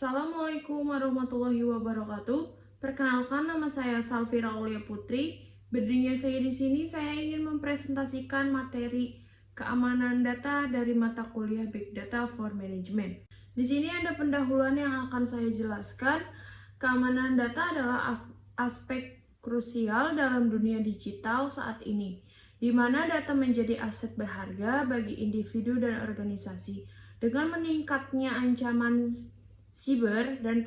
Assalamualaikum warahmatullahi wabarakatuh. Perkenalkan, nama saya Salvira Aulia Putri. Berdirinya saya di sini, saya ingin mempresentasikan materi keamanan data dari mata kuliah Big Data for Management. Di sini ada pendahuluan yang akan saya jelaskan. Keamanan data adalah aspek krusial dalam dunia digital saat ini, di mana data menjadi aset berharga bagi individu dan organisasi. Dengan meningkatnya ancaman siber dan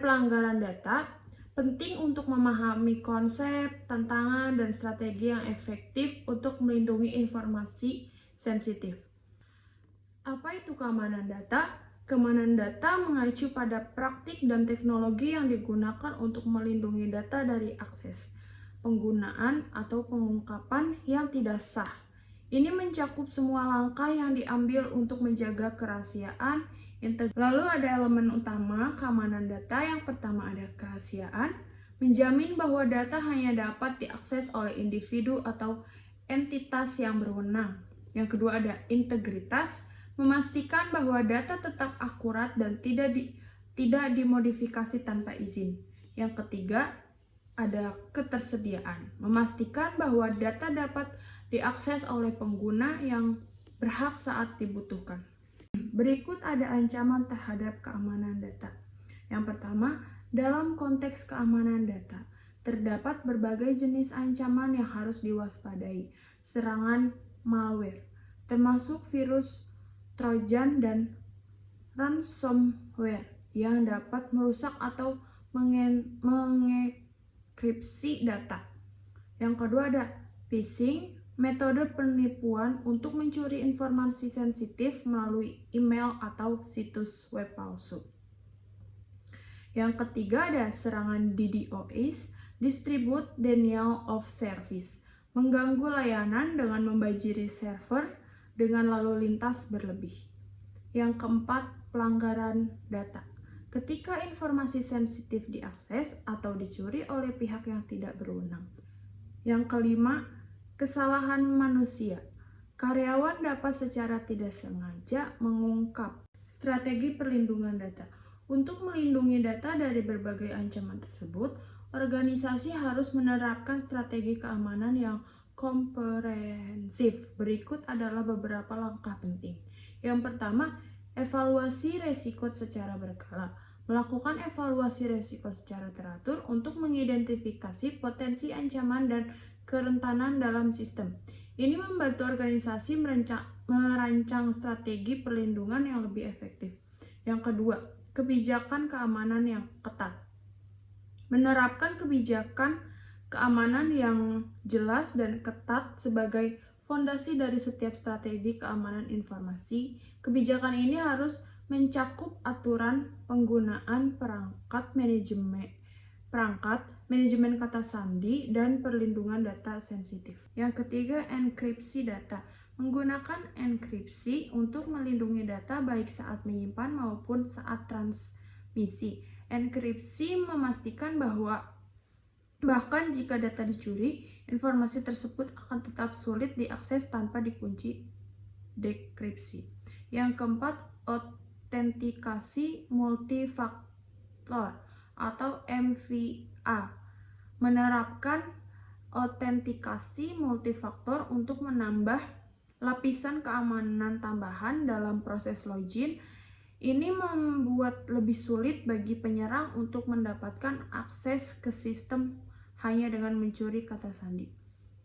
pelanggaran data, penting untuk memahami konsep, tantangan, dan strategi yang efektif untuk melindungi informasi sensitif. Apa itu keamanan data? Keamanan data mengacu pada praktik dan teknologi yang digunakan untuk melindungi data dari akses, penggunaan, atau pengungkapan yang tidak sah. Ini mencakup semua langkah yang diambil untuk menjaga kerahasiaan. Lalu ada elemen utama keamanan data. Yang pertama ada kerahasiaan, menjamin bahwa data hanya dapat diakses oleh individu atau entitas yang berwenang. Yang kedua ada integritas, memastikan bahwa data tetap akurat dan tidak dimodifikasi tanpa izin. Yang ketiga ada ketersediaan, memastikan bahwa data dapat diakses oleh pengguna yang berhak saat dibutuhkan. Berikut ada ancaman terhadap keamanan data. Yang pertama, dalam konteks keamanan data, terdapat berbagai jenis ancaman yang harus diwaspadai. Serangan malware, termasuk virus Trojan dan ransomware yang dapat merusak atau mengenkripsi data. Yang kedua ada phishing, metode penipuan untuk mencuri informasi sensitif melalui email atau situs web palsu. Yang ketiga ada serangan DDoS, Distribute Denial of Service, mengganggu layanan dengan membajiri server dengan lalu lintas berlebih. Yang keempat, pelanggaran data. Ketika informasi sensitif diakses atau dicuri oleh pihak yang tidak berwenang. Yang kelima, kesalahan manusia. Karyawan dapat secara tidak sengaja mengungkap. Strategi perlindungan data. Untuk melindungi data dari berbagai ancaman tersebut, organisasi harus menerapkan strategi keamanan yang komprehensif. Berikut adalah beberapa langkah penting. Yang pertama, evaluasi resiko secara berkala. Melakukan evaluasi resiko secara teratur untuk mengidentifikasi potensi ancaman dan kerentanan dalam sistem. Ini membantu organisasi merancang strategi perlindungan yang lebih efektif. Yang kedua, kebijakan keamanan yang ketat. Menerapkan kebijakan keamanan yang jelas dan ketat sebagai fondasi dari setiap strategi keamanan informasi. Kebijakan ini harus mencakup aturan penggunaan perangkat manajemen kata sandi, dan perlindungan data sensitif. Yang ketiga, enkripsi data. Menggunakan enkripsi untuk melindungi data baik saat menyimpan maupun saat transmisi. Enkripsi memastikan bahwa bahkan jika data dicuri, informasi tersebut akan tetap sulit diakses tanpa dikunci dekripsi. Yang keempat, autentikasi multifaktor atau MFA. Menerapkan autentikasi multifaktor untuk menambah lapisan keamanan tambahan dalam proses login. Ini membuat lebih sulit bagi penyerang untuk mendapatkan akses ke sistem hanya dengan mencuri kata sandi.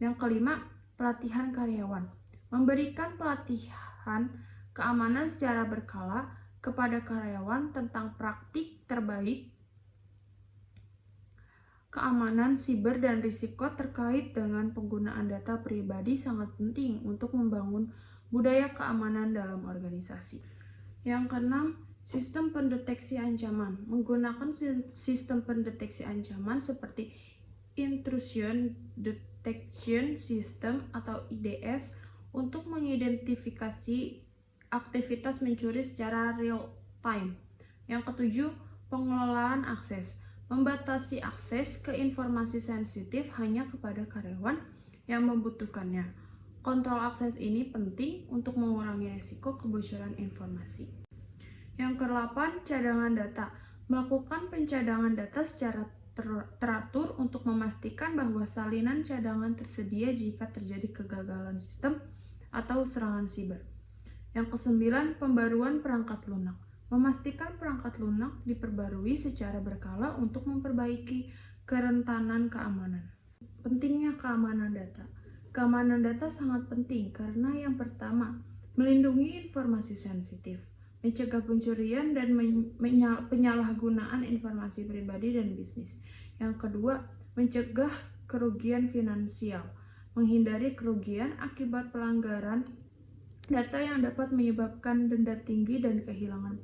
Yang kelima, pelatihan karyawan. Memberikan pelatihan keamanan secara berkala kepada karyawan tentang praktik terbaik keamanan siber dan risiko terkait dengan penggunaan data pribadi sangat penting untuk membangun budaya keamanan dalam organisasi. Yang keenam, sistem pendeteksi ancaman. Menggunakan sistem pendeteksi ancaman seperti Intrusion Detection System atau IDS untuk mengidentifikasi aktivitas mencuri secara real time. Yang ketujuh, pengelolaan akses. Membatasi akses ke informasi sensitif hanya kepada karyawan yang membutuhkannya. Kontrol akses ini penting untuk mengurangi risiko kebocoran informasi. Yang ke-8, cadangan data. Melakukan pencadangan data secara teratur untuk memastikan bahwa salinan cadangan tersedia jika terjadi kegagalan sistem atau serangan siber. Yang ke-9, pembaruan perangkat lunak. Memastikan perangkat lunak diperbarui secara berkala untuk memperbaiki kerentanan keamanan. Pentingnya keamanan data. Keamanan data sangat penting karena yang pertama, melindungi informasi sensitif, mencegah pencurian dan penyalahgunaan informasi pribadi dan bisnis. Yang kedua, mencegah kerugian finansial, menghindari kerugian akibat pelanggaran data yang dapat menyebabkan denda tinggi dan kehilangan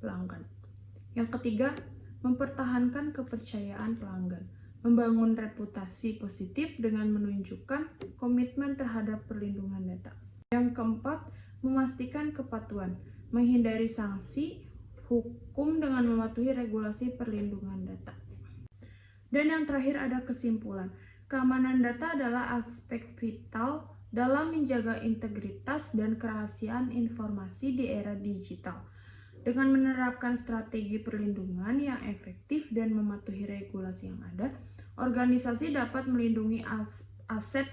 pelanggan. Yang ketiga, mempertahankan kepercayaan pelanggan, membangun reputasi positif dengan menunjukkan komitmen terhadap perlindungan data. Yang keempat, memastikan kepatuhan, menghindari sanksi hukum dengan mematuhi regulasi perlindungan data. Dan yang terakhir ada kesimpulan. Keamanan data adalah aspek vital dalam menjaga integritas dan kerahasiaan informasi di era digital. Dengan menerapkan strategi perlindungan yang efektif dan mematuhi regulasi yang ada, organisasi dapat melindungi aset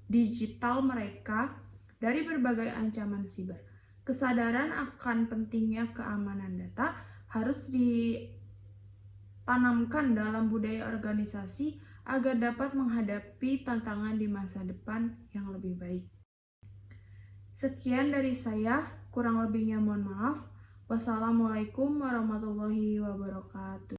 digital mereka dari berbagai ancaman siber. Kesadaran akan pentingnya keamanan data harus ditanamkan dalam budaya organisasi agar dapat menghadapi tantangan di masa depan yang lebih baik. Sekian dari saya, kurang lebihnya mohon maaf. Wassalamualaikum warahmatullahi wabarakatuh.